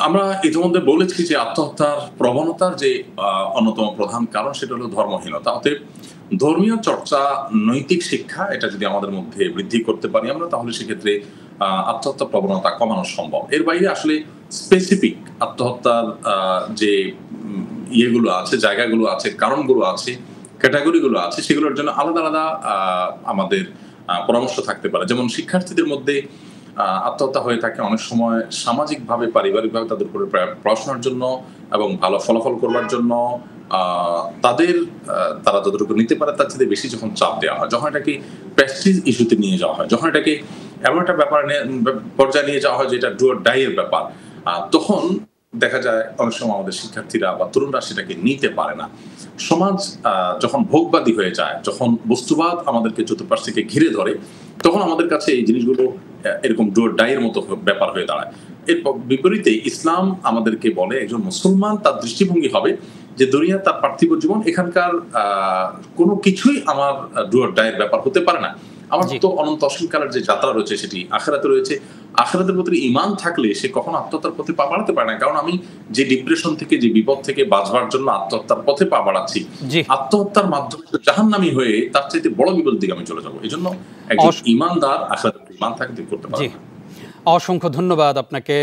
আমরা ইতিমধ্যে বলেছি যে আত্মহত্যার প্রবণতার যে অন্যতম প্রধান কারণ সেটা হলো ধর্মহীনতা। অতএব ধর্মীয় চর্চা, নৈতিক শিক্ষা এটা যদি আমাদের মধ্যে বৃদ্ধি করতে পারি আমরা, তাহলে সেক্ষেত্রে আত্মহত্যা প্রবণতা কমানো সম্ভব। এর বাইরে আসলে স্পেসিফিক আত্মহত্যার যে ইয়েগুলো আছে, জায়গাগুলো আছে, কারণগুলো আছে, ক্যাটেগরিগুলো আছে, সেগুলোর জন্য আলাদা আলাদা আমাদের পরামর্শ থাকতে পারে। যেমন শিক্ষার্থীদের মধ্যে আত্মহত্যা হয়ে থাকে অনেক সময় সামাজিকভাবে, পারিবারিকভাবে তাদের উপরে পড়াশোনার জন্য এবং ভালো ফলাফল করবার জন্য তারা যতটুকু নিতে পারে তার চেয়ে বেশি যখন চাপ দেওয়া হয়, যখন এটাকে প্রেস্টিজ ইস্যুতে নিয়ে যাওয়া হয়, যখন এটাকে এমন একটা পর্যায়ে নিয়ে যাওয়া হয় যেটা ডু অর ডাই এর ব্যাপার, তখন দেখা যায় অনেক সময় আমাদের শিক্ষার্থীরা বা তরুণরা সেটাকে নিতে পারে না। সমাজ যখন ভোগবাদী হয়ে যায়, যখন বস্তুবাদ আমাদেরকে চতুর্পাশ থেকে ঘিরে ধরে, তখন আমাদের কাছে এই জিনিসগুলো এরকম ডু অর ডাই এর মতো ব্যাপার হয়ে দাঁড়ায়। এর বিপরীতে ইসলাম আমাদেরকে বলে একজন মুসলমান তার দৃষ্টিভঙ্গি হবে যে দুনিয়া, তার পার্থিব জীবন, এখানকার কোনো কিছুই আমার ডু অর ডাই এর ব্যাপার হতে পারে না। আমার তো অনন্ত অসীমকালের যে যাত্রা রয়েছে সেটি আখিরাতে রয়েছে। আখিরাতের প্রতি ঈমান থাকলে সে কখনো আত্মহত্যার পথে পা বাড়াতে পারে না। কারণ আমি যে ডিপ্রেশন থেকে, যে বিপদ থেকে বাঁচবার জন্য আত্মহত্যার পথে পা বাড়াচ্ছি, আত্মহত্যার মাধ্যমে জাহান্নামী হয়ে তার চাইতে বড় বিপদের দিকে আমি চলে যাবো। এজন্য একজন ঈমানদার আখিরাতে ঈমান থাকতে করতে পারে। অসংখ্য ধন্যবাদ আপনাকে।